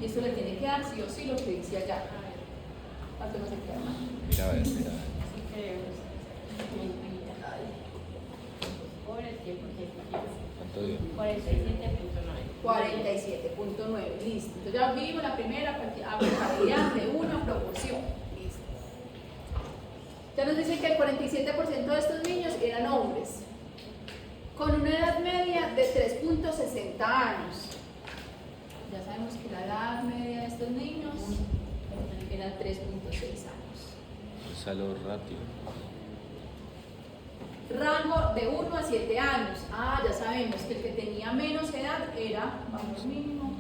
[SPEAKER 1] Y eso le tiene que dar sí o sí lo que dice allá. ¿Cuánto no se queda más?
[SPEAKER 2] Mira a ver, mira a ver.
[SPEAKER 4] Por el tiempo que
[SPEAKER 2] ¿Cuánto dio?
[SPEAKER 4] 47.9.
[SPEAKER 1] 47.9, listo. Entonces ya vimos la primera aplicabilidad de una proporción. Listo. Ya nos dice que el 47% de estos niños eran hombres, con una edad media de 3.60 años. Ya sabemos que la edad media de estos niños era 3.6 años.
[SPEAKER 2] Úsalo rápido.
[SPEAKER 1] Rango de 1 a 7 años. Ah, ya sabemos que el que tenía menos edad era, vamos mínimo,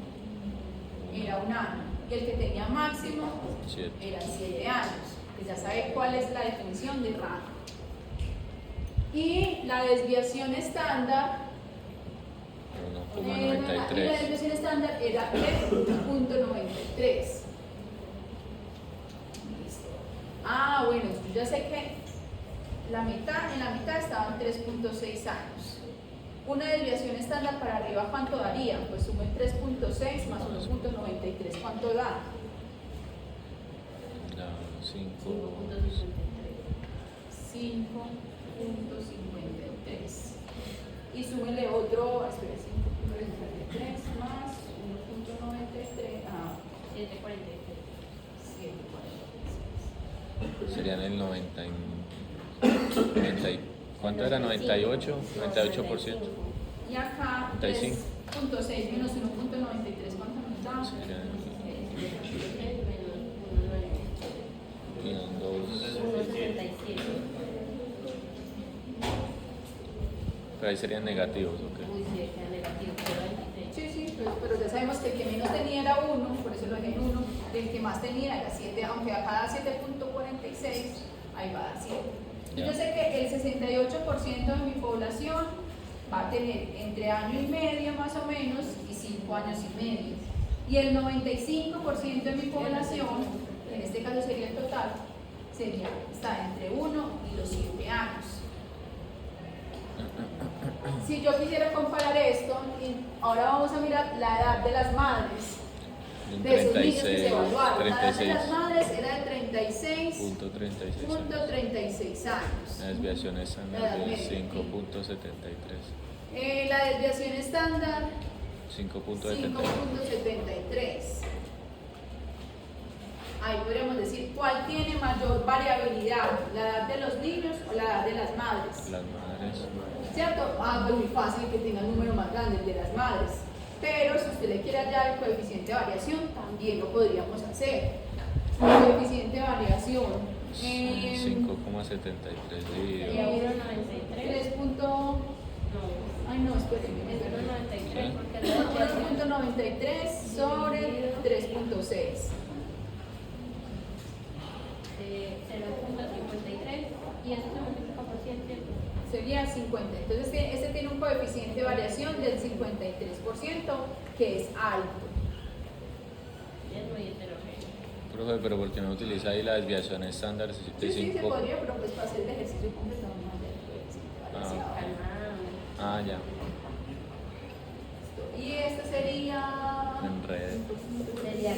[SPEAKER 1] era 1 año. Y el que tenía máximo
[SPEAKER 2] 7.
[SPEAKER 1] era 7 años. Que ya sabe cuál es la definición de rango. Y la desviación estándar, la
[SPEAKER 2] 1,93.
[SPEAKER 1] desviación estándar era de 0.93. Ah, bueno, yo ya sé que en la mitad estaban 3.6 años. Una desviación estándar para arriba, ¿cuánto daría? Pues sumen 3.6 más 1.93, ¿cuánto da?
[SPEAKER 2] Da 5.
[SPEAKER 1] 5.53. Y súmele otro, espera, 5.53 más 1.93, 7.46.
[SPEAKER 2] Serían el 90. ¿Cuánto era? 98. 98%.
[SPEAKER 1] Y acá
[SPEAKER 2] 95.
[SPEAKER 1] 3.6 menos 1.93, ¿cuánto nos da?
[SPEAKER 2] Serían
[SPEAKER 4] Menos
[SPEAKER 2] 2.
[SPEAKER 4] 1.67.
[SPEAKER 2] Pero ahí serían negativos, ¿ok?
[SPEAKER 4] Uy, sí, queda negativo, pero 23.
[SPEAKER 1] Sí, pero ya sabemos que el que menos tenía era 1, por eso lo dejé en 1, y el que más tenía era 7, aunque acá da 7.46, ahí va a dar 7. Y yo sé que el 68% de mi población va a tener entre año y medio más o menos y 5 años y medio. Y el 95% de mi población, en este caso sería el total, está entre 1 y los 7 años. Si yo quisiera comparar esto, ahora vamos a mirar la edad de las madres de esos niños que se evaluaron. La edad de las madres era de 36.36 años.
[SPEAKER 2] La desviación estándar de 5.73.
[SPEAKER 1] La desviación estándar
[SPEAKER 2] 5.73.
[SPEAKER 1] 5.73. Ahí podríamos decir cuál tiene mayor variabilidad, la edad de los niños o la edad de las madres.
[SPEAKER 2] Las madres.
[SPEAKER 1] ¿Cierto? Ah, pues muy fácil que tenga el número más grande, el de las madres. Pero si usted le quiere hallar el coeficiente de variación, también lo podríamos hacer. El coeficiente de variación.
[SPEAKER 2] 5,73 dividido.
[SPEAKER 4] Sería 1.93.
[SPEAKER 1] 3. Ay, no, espérenme.
[SPEAKER 4] 1.93 porque la desviación
[SPEAKER 1] 1.93 sobre 3.6.
[SPEAKER 4] 0.53 y eso se multiplica por 100.
[SPEAKER 1] Sería 50. Entonces, este tiene un coeficiente de variación del 53%, que es alto.
[SPEAKER 4] Es muy heterogéneo.
[SPEAKER 2] Profe, pero ¿por qué no utiliza ahí la desviación estándar de
[SPEAKER 1] Sí, se
[SPEAKER 2] 5?
[SPEAKER 1] podría, pero pues para hacer el ejercicio completo no más del coeficiente de variación.
[SPEAKER 2] Ah, ya.
[SPEAKER 1] Y este sería...
[SPEAKER 2] Enredé.
[SPEAKER 4] Sería 15.75%.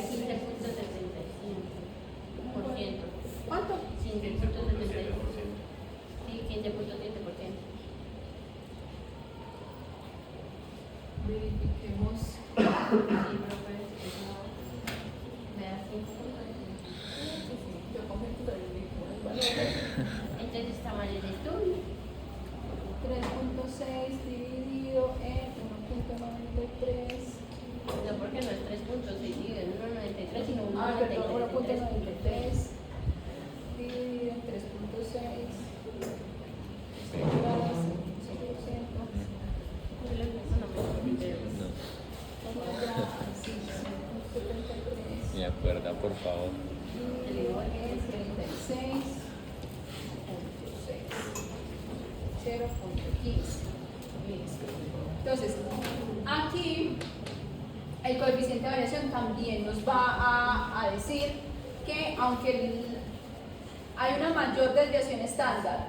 [SPEAKER 1] ¿Cuánto?
[SPEAKER 4] 15.75%. Sí, 15.7%.
[SPEAKER 1] Verifiquemos.
[SPEAKER 4] Sí, pero pues eso me da 5.
[SPEAKER 1] Yo confecto el valor.
[SPEAKER 4] Entonces está mal el estudio.
[SPEAKER 1] 3.6 dividido en 1.93.
[SPEAKER 4] No, porque no es 3.6 dividido en 1.93, sino 1.93.
[SPEAKER 1] Ah, perdón, 1.93 dividido en 3.6.
[SPEAKER 2] Me acuerda, por favor.
[SPEAKER 1] Es 36. Listo. Entonces, aquí el coeficiente de variación también nos va a decir que aunque hay una mayor desviación estándar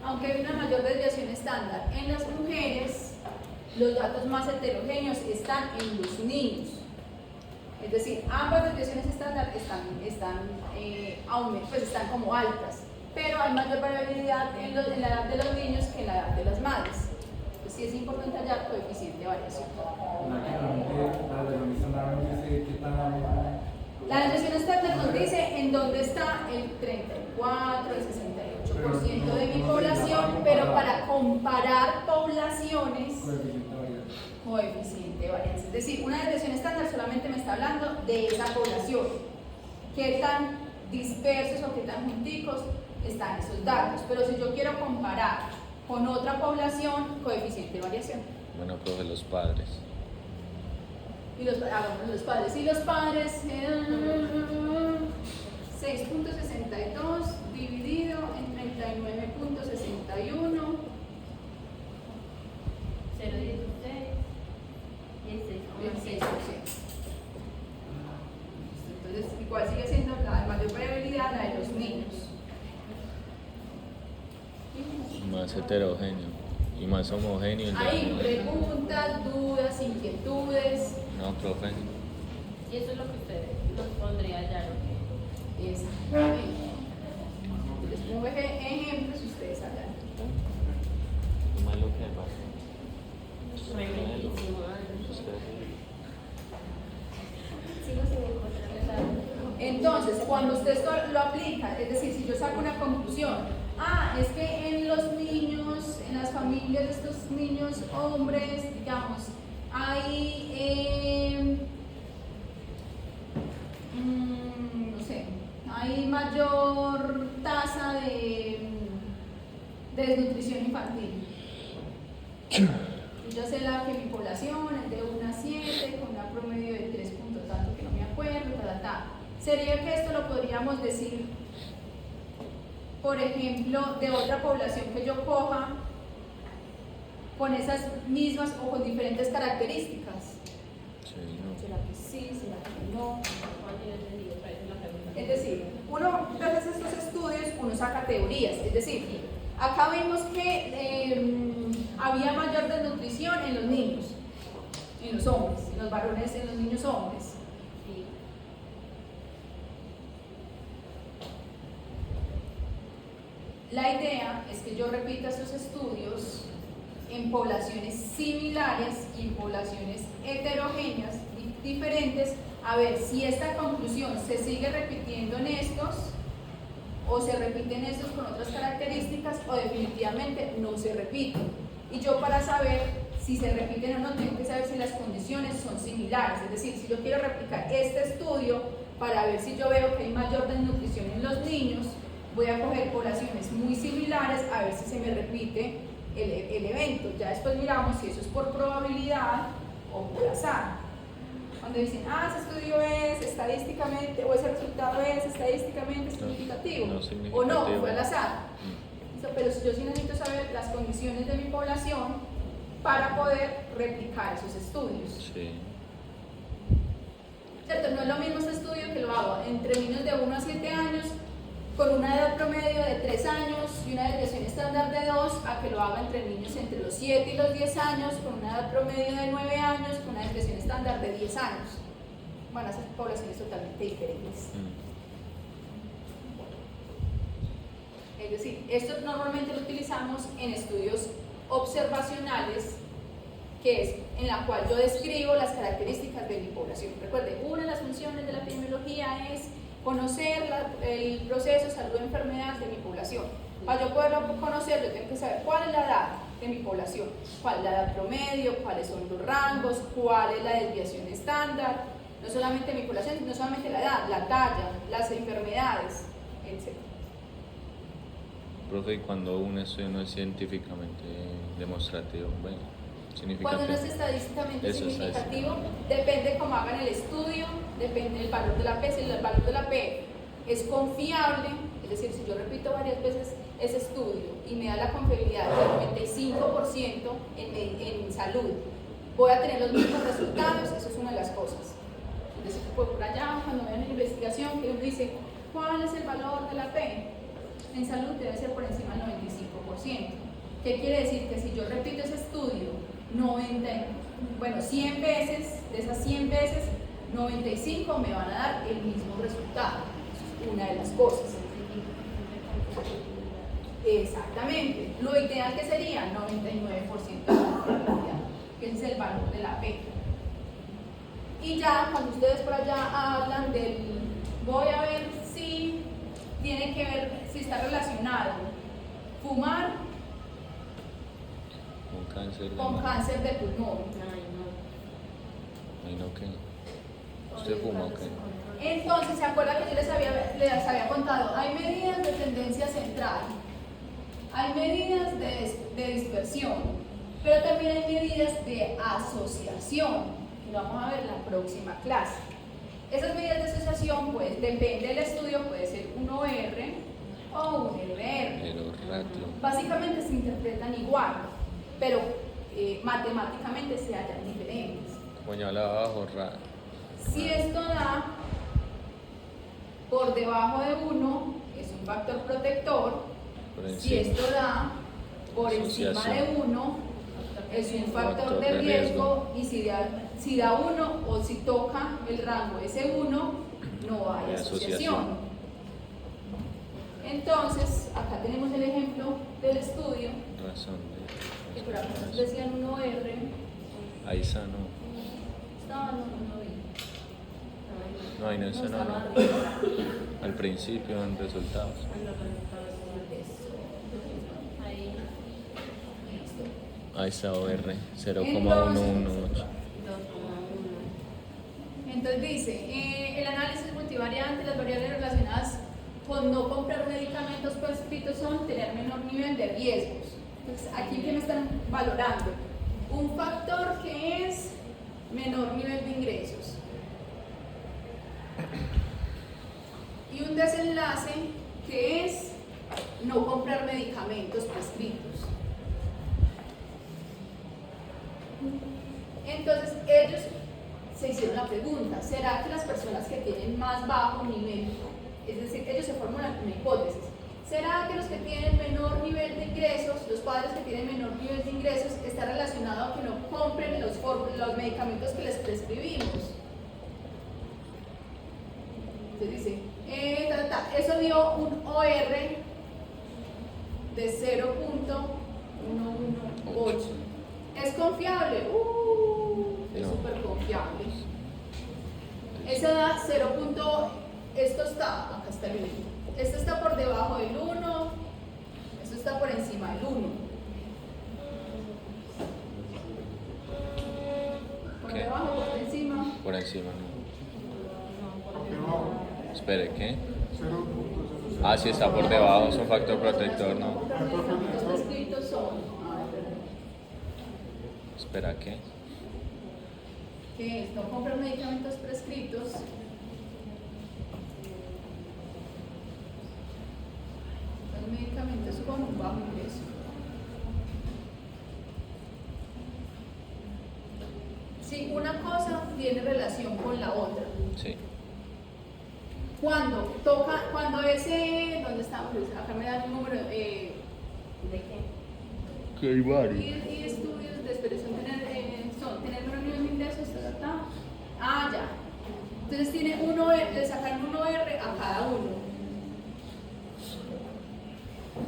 [SPEAKER 1] aunque hay una mayor desviación estándar en las mujeres, los datos más heterogéneos están en los niños. Es decir, ambas desviaciones estándar están como altas, pero hay mayor variabilidad en la edad de los niños que en la edad de las madres. Entonces sí es importante hallar coeficiente de variación. La desviación estándar nos dice en dónde está el 34, el 68% de mi población, pero para comparar poblaciones, coeficiente de varianza. Es decir, una desviación estándar solamente me está hablando de esa población. Qué tan dispersos o qué tan junticos están esos datos. Pero si yo quiero comparar con otra población, coeficiente de variación.
[SPEAKER 2] Bueno, profe, los padres.
[SPEAKER 1] Y los padres. Y los padres, 6.62 dividido en 39.61.
[SPEAKER 4] 0,16 y el 6,6%.
[SPEAKER 1] Entonces, igual sigue siendo la mayor variabilidad la de los niños.
[SPEAKER 2] Más heterogéneo y más homogéneo.
[SPEAKER 1] Hay preguntas, dudas, inquietudes.
[SPEAKER 2] No, profe.
[SPEAKER 4] Y eso es lo que usted nos pondría ya, ¿no?
[SPEAKER 1] Exactamente. Les pongo ejemplos y ustedes hablan.
[SPEAKER 2] Malo que va.
[SPEAKER 4] Buenísimo. Sigo sin encontrar la...
[SPEAKER 1] Entonces, cuando usted esto lo aplica, es decir, si yo saco una conclusión, es que en los niños, en las familias de estos niños hombres, digamos, hay, hay mayor tasa de desnutrición infantil. Y yo sé que mi población es de 1 a 7, con una promedio de 3 puntos tanto que no me acuerdo, Sería que esto lo podríamos decir, por ejemplo, de otra población que yo coja con esas mismas o con diferentes características.
[SPEAKER 2] Sí, no.
[SPEAKER 1] ¿Será que sí? ¿Será que no?
[SPEAKER 4] Es
[SPEAKER 1] Es decir, uno, gracias a estos estudios, uno saca teorías. Es decir, acá vimos que había mayor desnutrición en los niños, en los hombres, en los varones, en los niños hombres. La idea es que yo repita estos estudios en poblaciones similares y en poblaciones heterogéneas y diferentes, a ver si esta conclusión se sigue repitiendo en estos, o se repiten estos con otras características, o definitivamente no se repiten. Y yo, para saber si se repiten o no, tengo que saber si las condiciones son similares. Es decir, si yo quiero replicar este estudio para ver si yo veo que hay mayor desnutrición en los niños, voy a coger poblaciones muy similares a ver si se me repite el evento. Ya después miramos si eso es por probabilidad o por azar. Cuando dicen, ese estudio es estadísticamente, o ese resultado es estadísticamente significativo, o no, fue al azar. Pero yo sí necesito saber las condiciones de mi población para poder replicar esos estudios.
[SPEAKER 2] Sí.
[SPEAKER 1] ¿Cierto? No es lo mismo este estudio que lo hago entre niños de 1 a 7 años, con una edad promedio de 3 años y una desviación estándar de 2, a que lo haga entre niños entre los 7 y los 10 años, con una edad promedio de 9 años, con una desviación estándar de 10 años. Van a ser poblaciones totalmente diferentes. Es decir, esto normalmente lo utilizamos en estudios observacionales, que es en la cual yo describo las características de mi población. Recuerde, una de las funciones de la epidemiología es conocer el proceso salud-enfermedad de mi población. Para yo poderlo conocer, yo tengo que saber cuál es la edad de mi población, cuál es la edad promedio, cuáles son los rangos, cuál es la desviación estándar, no solamente mi población, no solamente la edad, la talla, las enfermedades, etc.
[SPEAKER 2] Profe, y cuando un estudio no es científicamente demostrativo, bueno, significativo.
[SPEAKER 1] Cuando no es estadísticamente
[SPEAKER 2] Eso,
[SPEAKER 1] significativo, depende cómo hagan el estudio, depende del valor de la P. Si el valor de la P es confiable, es decir, si yo repito varias veces ese estudio y me da la confiabilidad del 95% en salud, voy a tener los mismos resultados, eso es una de las cosas. Entonces, por allá, cuando vean la investigación, que uno dice, ¿cuál es el valor de la P? En salud debe ser por encima del 95%. ¿Qué quiere decir? Que si yo repito ese estudio 100 veces, de esas 100 veces, 95 me van a dar el mismo resultado. Eso es una de las cosas. Exactamente. Lo ideal que sería 99% de confiabilidad, que es el valor de la P. Y ya cuando ustedes por allá hablan del, voy a ver si tiene que ver, si está relacionado fumar
[SPEAKER 2] Con cáncer de
[SPEAKER 1] con
[SPEAKER 2] mama.
[SPEAKER 1] cáncer de pulmón.
[SPEAKER 2] Ay, no, ¿qué? ¿Usted fuma o qué?
[SPEAKER 1] Entonces, ¿se acuerdan que yo les había contado? Hay medidas de tendencia central, hay medidas de dispersión, pero también hay medidas de asociación, que lo vamos a ver en la próxima clase. Esas medidas de asociación, pues, depende del estudio, puede ser un OR o un RR.
[SPEAKER 2] Pero ratio.
[SPEAKER 1] Básicamente se interpretan igual, pero matemáticamente se hallan diferentes.
[SPEAKER 2] Como yo hablaba abajo,
[SPEAKER 1] Si esto da por debajo de 1, es un factor protector.
[SPEAKER 2] por
[SPEAKER 1] Si
[SPEAKER 2] encima.
[SPEAKER 1] esto da por encima de
[SPEAKER 2] Asociación.
[SPEAKER 1] 1, es un factor de riesgo. Y si da 1 o si toca el rango ese 1, no hay asociación. Entonces, acá tenemos el ejemplo del estudio,
[SPEAKER 2] Razón
[SPEAKER 1] que por acá nos
[SPEAKER 2] de.
[SPEAKER 1] decían 1R.
[SPEAKER 2] Ahí está, no.
[SPEAKER 4] No vi.
[SPEAKER 2] No, ahí no está, no. Al principio, en resultados.
[SPEAKER 4] Ahí.
[SPEAKER 2] Ahí está OR, 0,118.
[SPEAKER 1] Entonces dice, el análisis multivariante, las variables relacionadas con no comprar medicamentos prescritos son tener menor nivel de riesgos. Entonces, aquí que me están valorando un factor que es menor nivel de ingresos y un desenlace que es no comprar medicamentos prescritos. Entonces ellos se hicieron la pregunta, ¿será que las personas que tienen más bajo nivel, es decir, ellos se formulan una hipótesis, ¿será que los que tienen menor nivel de ingresos, los padres que tienen menor nivel de ingresos, está relacionado a que no compren los medicamentos que les prescribimos? Entonces dice, eso dio un OR de 0.118. ¿Es confiable? Es
[SPEAKER 2] No.
[SPEAKER 1] súper confiable. Esa da 0. Esto está, acá está el 1. Esto está por debajo del 1, esto está por encima del 1. Por
[SPEAKER 2] ¿Qué?
[SPEAKER 1] debajo, por encima.
[SPEAKER 2] Por encima, no. Espere, ¿qué? Ah, sí está por debajo, es un factor protector, no.
[SPEAKER 1] Los medicamentos prescritos son.
[SPEAKER 2] Espera, ¿qué?
[SPEAKER 1] ¿Qué es? No comprar medicamentos prescritos. Los medicamentos con un bajo ingreso. Sí, una cosa tiene relación con la otra.
[SPEAKER 2] Sí.
[SPEAKER 1] Cuando ese, ¿dónde estamos? Acá me dan un número, ¿de qué?
[SPEAKER 3] Que hay varios.
[SPEAKER 1] Y estudios de expresión tener menor nivel de ingresos, ya. Entonces tiene le sacaron un OR a cada uno.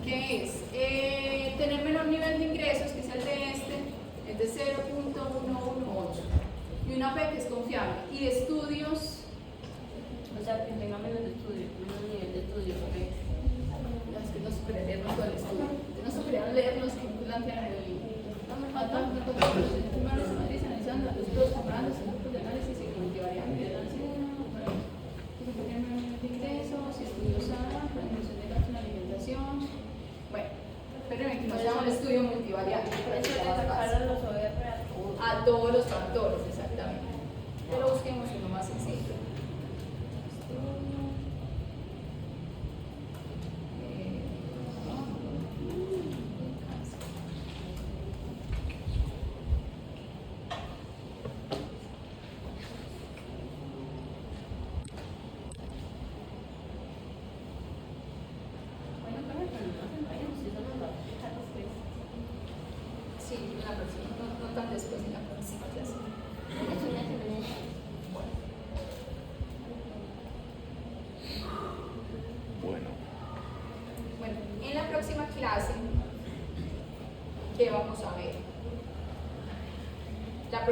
[SPEAKER 1] ¿Qué es? Tener menor nivel de ingresos, que es el de es de 0.118. Y una P que es confiable. Y de estudios,
[SPEAKER 4] O sea, que tenga menos nivel de estudio.
[SPEAKER 1] es que no superan leernos todo el estudio. No superan leernos que plantean el analizando los dos comparando los grupos de análisis y multivariante de análisis de ingresos y estudios a la disminución de gasto en alimentación. Bueno, espérenme que no se llama el estudio multivariante, pero
[SPEAKER 4] Eso
[SPEAKER 1] que
[SPEAKER 4] le
[SPEAKER 1] sea más fácil.
[SPEAKER 4] sacaron los OR
[SPEAKER 1] A todos los factores, exactamente. Pero busquemos uno más sencillo. ¿qué vamos a ver? La